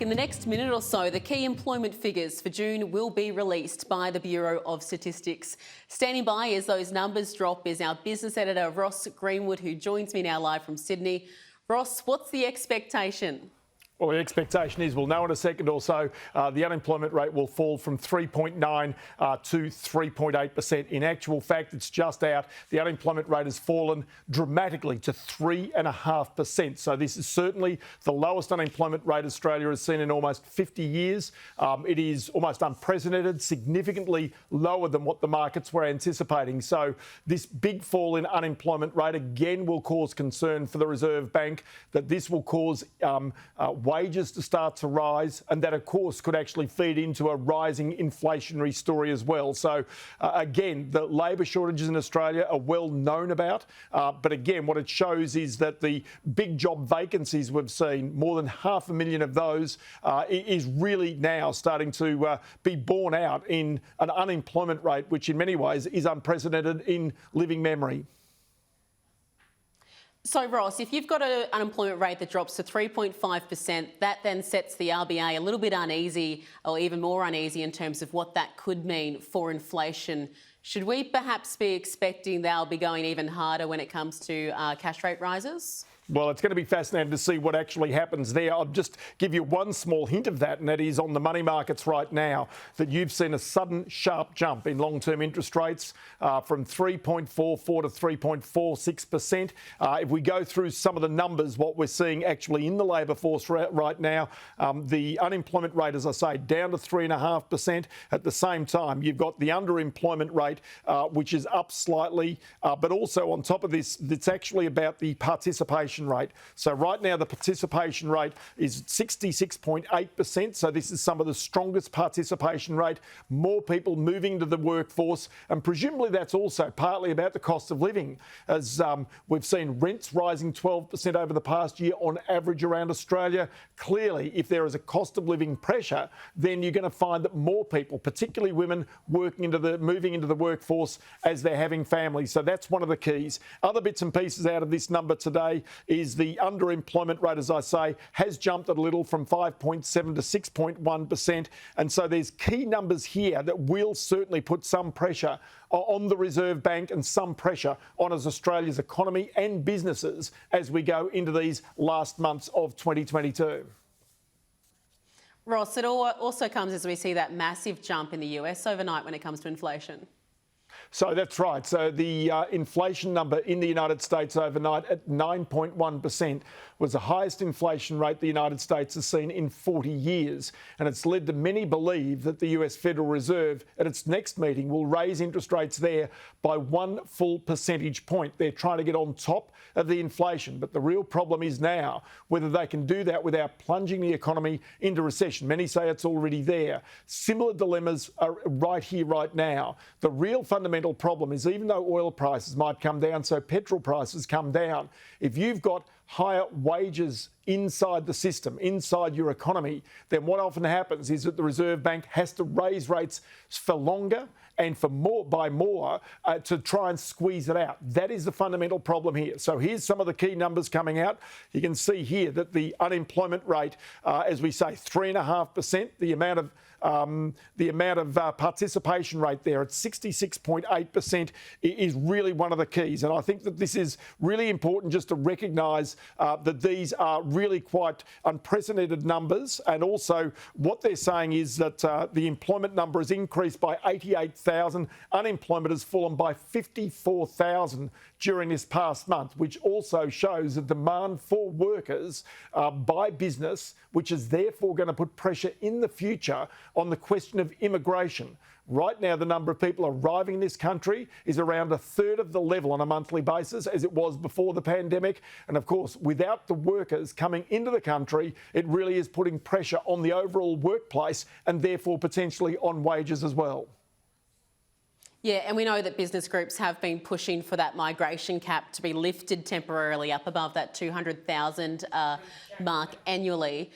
In the next minute or so, the key employment figures for June will be released by the Bureau of Statistics. Standing by as those numbers drop is our business editor, Ross Greenwood, who joins me now live from Sydney. Ross, what's the expectation? Well, the expectation is we'll know in a second or so the unemployment rate will fall from 3.9 to 3.8%. In actual fact, it's just out. The unemployment rate has fallen dramatically to 3.5%. So this is certainly the lowest unemployment rate Australia has seen in almost 50 years. It is almost unprecedented, significantly lower than what the markets were anticipating. So this big fall in unemployment rate again will cause concern for the Reserve Bank that this will cause wages to start to rise, and that, of course, could actually feed into a rising inflationary story as well. So, again, the labour shortages in Australia are well known about. But again, what it shows is that the big job vacancies we've seen, more than 500,000 of those, is really now starting to be borne out in an unemployment rate, which in many ways is unprecedented in living memory. So, Ross, if you've got an unemployment rate that drops to 3.5%, that then sets the RBA a little bit uneasy, or even more uneasy in terms of what that could mean for inflation. Should we perhaps be expecting they'll be going even harder when it comes to cash rate rises? Well, it's going to be fascinating to see what actually happens there. I'll just give you one small hint of that, and that is on the money markets right now, that you've seen a sudden sharp jump in long-term interest rates from 3.44 to 3.46%. If we go through some of the numbers, what we're seeing actually in the labour force right now, the unemployment rate, as I say, down to 3.5%. At the same time, you've got the underemployment rate, which is up slightly, but also on top of this, it's actually about the participation rate. So right now the participation rate is 66.8%. So this is some of the strongest participation rate, more people moving into the workforce, and presumably that's also partly about the cost of living, as we've seen rents rising 12% over the past year on average around Australia. Clearly, if there is a cost of living pressure, then you're going to find that more people, particularly women, moving into the workforce as they're having families. So that's one of the keys. Other bits and pieces out of this number today is the underemployment rate, as I say, has jumped a little from 5.7 to 6.1%. And so there's key numbers here that will certainly put some pressure on the Reserve Bank and some pressure on Australia's economy and businesses as we go into these last months of 2022. Ross, it also comes as we see that massive jump in the US overnight when it comes to inflation. So that's right. So the inflation number in the United States overnight at 9.1% was the highest inflation rate the United States has seen in 40 years. And it's led to many believe that the US Federal Reserve at its next meeting will raise interest rates there by 1 full percentage point. They're trying to get on top of the inflation. But the real problem is now whether they can do that without plunging the economy into recession. Many say it's already there. Similar dilemmas are right here, right now. The real fundamental problem is even though oil prices might come down, so petrol prices come down, if you've got higher wages inside the system, inside your economy, then what often happens is that the Reserve Bank has to raise rates for longer and for more to try and squeeze it out. That is the fundamental problem here. So here's some of the key numbers coming out. You can see here that the unemployment rate, as we say, 3.5%, the amount of participation rate there at 66.8% is really one of the keys. And I think that this is really important just to recognise that these are really quite unprecedented numbers. And also what they're saying is that the employment number has increased by 88,000. Unemployment has fallen by 54,000 during this past month, which also shows the demand for workers by business, which is therefore going to put pressure in the future on the question of immigration. Right now, the number of people arriving in this country is around a third of the level on a monthly basis as it was before the pandemic. And of course, without the workers coming into the country, it really is putting pressure on the overall workplace and therefore potentially on wages as well. Yeah, and we know that business groups have been pushing for that migration cap to be lifted temporarily up above that 200,000 mark annually.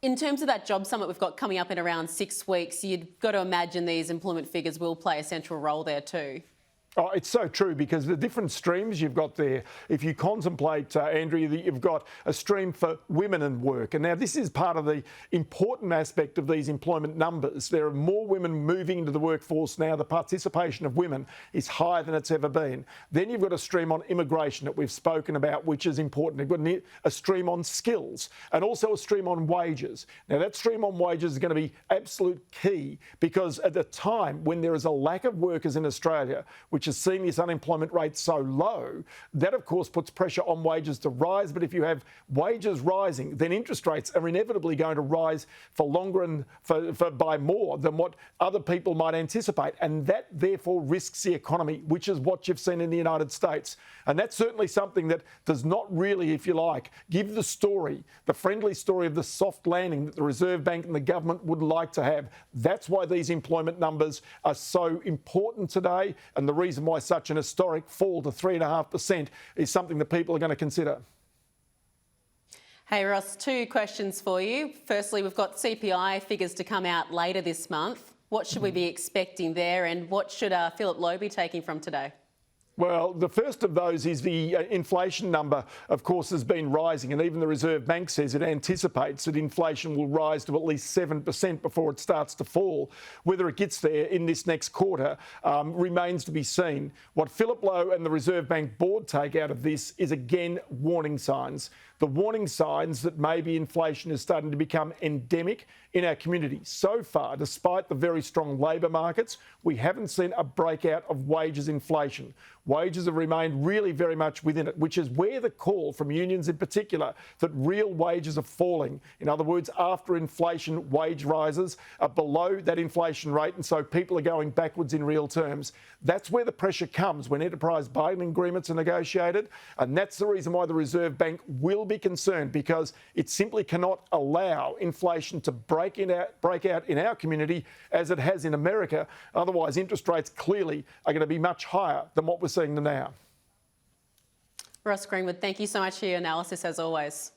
In terms of that job summit we've got coming up in around 6 weeks, you've got to imagine these employment figures will play a central role there too. Oh, it's so true, because the different streams you've got there, if you contemplate, Andrea, that you've got a stream for women in work. And now this is part of the important aspect of these employment numbers. There are more women moving into the workforce now. The participation of women is higher than it's ever been. Then you've got a stream on immigration that we've spoken about, which is important. You've got a stream on skills and also a stream on wages. Now that stream on wages is going to be absolute key, because at the time when there is a lack of workers in Australia, which has seen this unemployment rate so low, that of course puts pressure on wages to rise. But if you have wages rising, then interest rates are inevitably going to rise for longer and by more than what other people might anticipate. And that therefore risks the economy, which is what you've seen in the United States. And that's certainly something that does not really, if you like, give the story, the friendly story of the soft landing that the Reserve Bank and the government would like to have. That's why these employment numbers are so important today, and the reason why such an historic fall to 3.5% is something that people are going to consider. Hey Ross, two questions for you. Firstly, we've got CPI figures to come out later this month. What should we be expecting there, and what should Philip Lowe be taking from today? Well, the first of those is the inflation number, of course, has been rising, and even the Reserve Bank says it anticipates that inflation will rise to at least 7% before it starts to fall. Whether it gets there in this next quarter remains to be seen. What Philip Lowe and the Reserve Bank board take out of this is, again, warning signs. The warning signs that maybe inflation is starting to become endemic in our community. So far, despite the very strong labour markets, we haven't seen a breakout of wages inflation. Wages have remained really very much within it, which is where the call from unions in particular that real wages are falling. In other words, after inflation, wage rises are below that inflation rate, and so people are going backwards in real terms. That's where the pressure comes when enterprise bargaining agreements are negotiated, and that's the reason why the Reserve Bank will be concerned, because it simply cannot allow inflation to break out in our community as it has in America. Otherwise, interest rates clearly are going to be much higher than what we're seeing now. Ross Greenwood, thank you so much for your analysis as always.